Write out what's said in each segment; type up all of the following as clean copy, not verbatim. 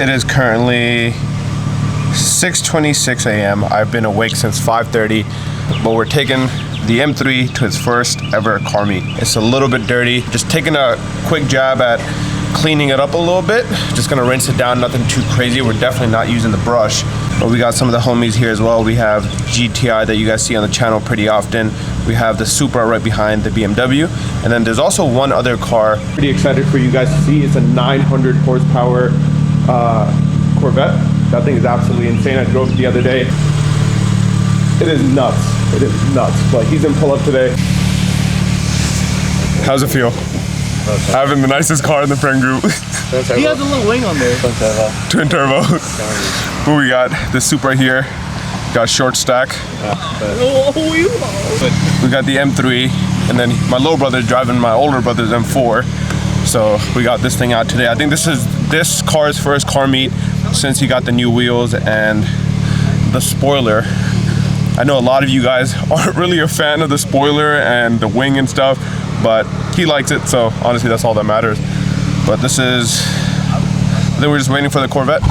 It is currently 6:26 a.m. I've been awake since 5:30, but we're taking the M3 to its first ever car meet. It's a little bit dirty. Just taking a quick jab at cleaning it up a little bit. Just gonna rinse it down, nothing too crazy. We're definitely not using the brush. But we got some of the homies here as well. We have GTI that you guys see on the channel pretty often. We have the Supra right behind the BMW. And then there's also one other car. Pretty excited for you guys to see. It's a 900 horsepower Corvette. That thing is absolutely insane. I drove it the other day. It is nuts. It is nuts. But he's in pull up today. How's it feel? Having the nicest car in the friend group. He has a little wing on there. Twin turbo. But we got the Supra here. Got short stack. We got the M3, and then my little brother's driving my older brother's M4. So we got this thing out today. I think this is this car's first car meet since he got the new wheels and the spoiler. I know a lot of you guys aren't really a fan of the spoiler and the wing and stuff, but he likes it, so honestly that's all that matters. But this is, then we're just waiting for the Corvette.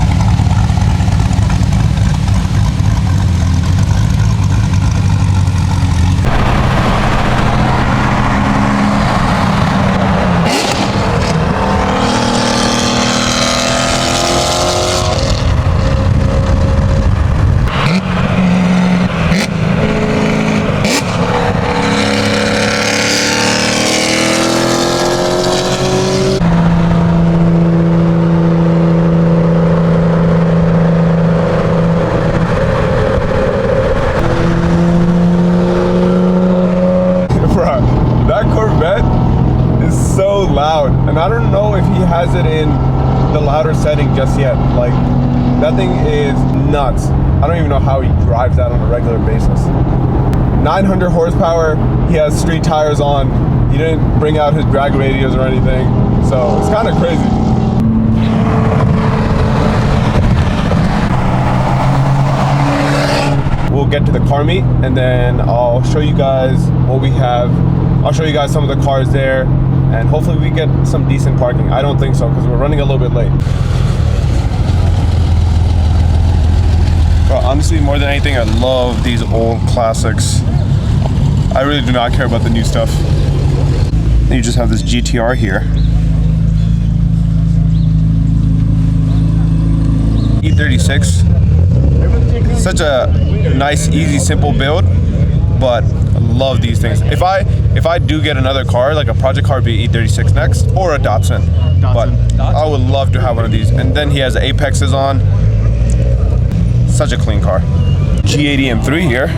And I don't know if he has it in the louder setting just yet. Like, that thing is nuts. I don't even know how he drives that on a regular basis. 900 horsepower, he has street tires on. He didn't bring out his drag radius or anything. So it's kind of crazy. We'll get to the car meet and then I'll show you guys what we have. I'll show you guys some of the cars there. And hopefully we get some decent parking. I don't think so because we're running a little bit late. But honestly, more than anything, I love these old classics. I really do not care about the new stuff. And you just have this GTR here. E36. Such a nice, easy, simple build, but I love these things. If I do get another car, like a project car, be E36 next, or a Datsun. But I would love to have one of these. And then he has the Apexes on. Such a clean car. G80 M3 here.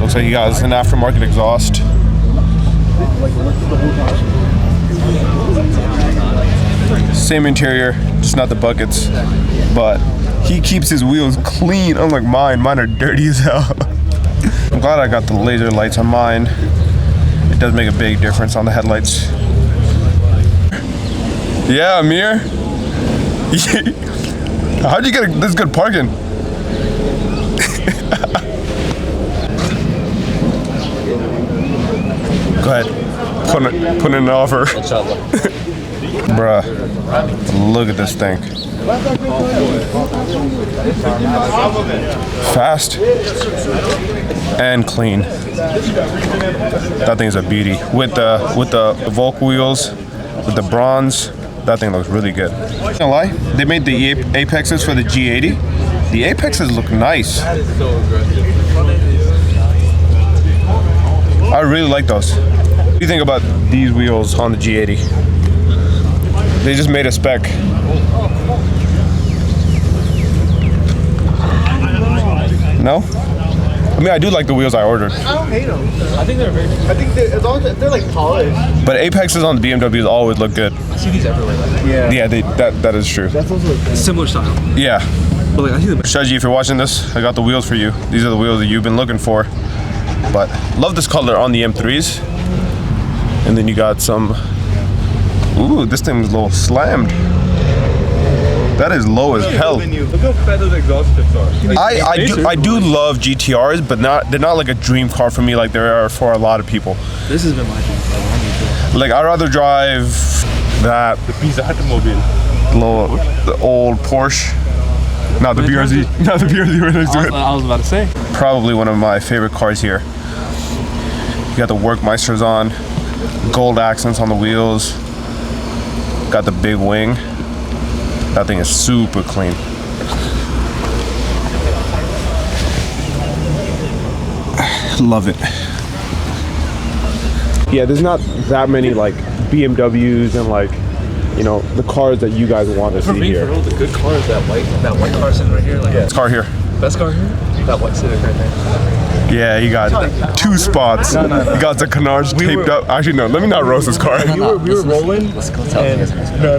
Looks like he got an aftermarket exhaust. Same interior, just not the buckets. But he keeps his wheels clean, unlike mine. Mine are dirty as hell. I'm glad I got the laser lights on mine. It does make a big difference on the headlights. Yeah, Amir. How'd you get this good parking? Go ahead. Put in an offer. Bruh, look at this thing. Fast and clean. That thing's a beauty. With the Volk wheels, with the bronze, that thing looks really good. Not gonna lie, they made the Apexes for the G80. The Apexes look nice. I really like those. What do you think about these wheels on the G80? They just made a spec. No? I mean, I do like the wheels I ordered. I don't hate them. I think they're very. I think as long as they're like polished. But Apexes on the BMWs always look good. I see these everywhere. Yeah, that is true. That's also similar style. Yeah. But like I see the. Shaji, if you're watching this, I got the wheels for you. These are the wheels that you've been looking for. But love this color on the M3s. And then you got some. Ooh, this thing's a little slammed. That is low as hell. Look how fat those exhaust tips are. I do love GTRs, but they're not like a dream car for me like they are for a lot of people. This has been my dream car. Like I'd rather drive that. The Pizza Hut mobile. The old Porsche. Not the BRZ. Not the BRZ. We're next to it. I was about to say. Probably one of my favorite cars here. You got the Workmeisters on, gold accents on the wheels. Got the big wing. That thing is super clean. Love it. Yeah, there's not that many like BMWs and like, you know, the cars that you guys want to see here. For real, the good car is that white car sitting right here. Like, This car here. best car here? That white Civic right there. Yeah, you got 2 spots. You got the canards taped up. Actually, no, let me not roast this car. We were rolling. Let's go tell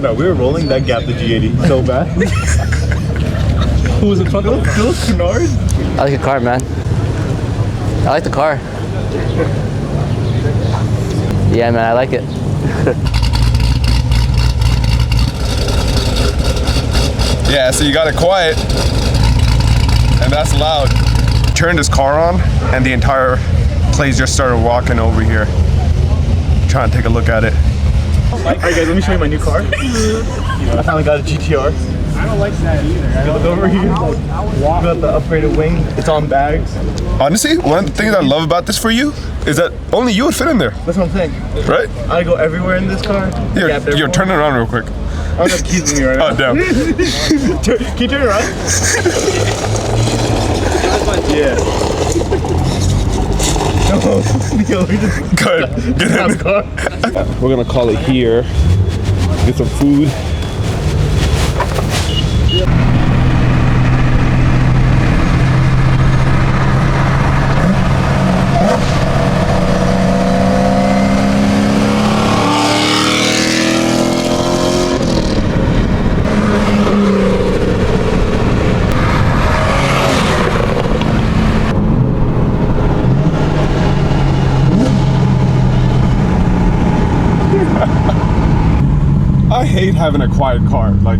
No, we were rolling. That gapped the G80 so bad. Who was in front of us? Those canards? I like the car, man. I like the car. Yeah, man, I like it. Yeah, so you got it quiet, and that's loud. Turned his car on, and the entire place just started walking over here, trying to take a look at it. Alright guys, let me show you my new car. I finally got a GTR. I don't like that either. Look over here. We got the upgraded wing. It's on bags. Honestly, one of the things I love about this for you is that only you would fit in there, That's what I'm saying. right? I go everywhere in this car. You're turning around real quick. I don't have keys in me right now. Oh, damn. Can you turn around? Yeah. No, yo, we just Good. Get got in. the car. We're gonna call it here. Get some food. I hate having a quiet car. Like,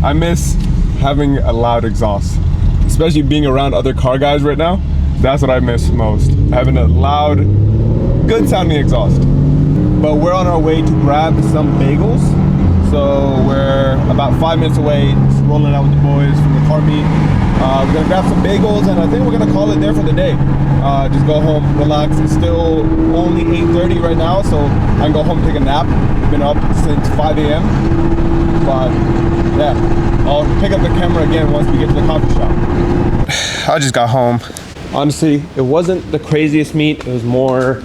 I miss having a loud exhaust, especially being around other car guys right now. That's what I miss most, having a loud, good sounding exhaust. But we're on our way to grab some bagels. So we're about 5 minutes away, just rolling out with the boys from the car meet. We're gonna grab some bagels, and I think we're gonna call it there for the day. Just go home, relax. It's still only 8:30 right now, so I can go home and take a nap. Been up since 5 a.m. But yeah, I'll pick up the camera again once we get to the coffee shop. I just got home. Honestly, it wasn't the craziest meet. It was more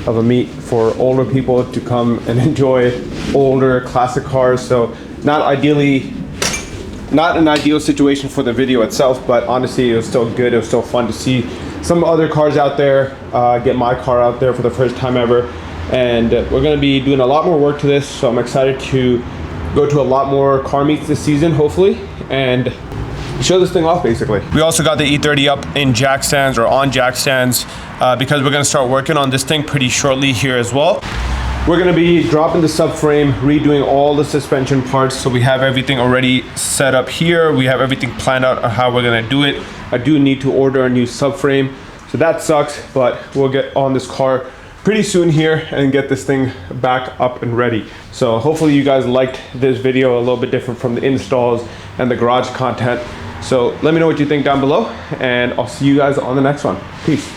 of a meet for older people to come and enjoy older classic cars. So not an ideal situation for the video itself, but honestly, it was still good. It was still fun to see some other cars out there, get my car out there for the first time ever. And we're gonna be doing a lot more work to this, so I'm excited to go to a lot more car meets this season, hopefully, and show this thing off basically. We also got the E30 up in jack stands, or on jack stands, because we're gonna start working on this thing pretty shortly here as well. We're gonna be dropping the subframe, redoing all the suspension parts, so we have everything already set up here. We have everything planned out on how we're gonna do it. I do need to order a new subframe, so that sucks, but we'll get on this car pretty soon here and get this thing back up and ready. So hopefully you guys liked this video, a little bit different from the installs and the garage content. So let me know what you think down below, and I'll see you guys on the next one. Peace.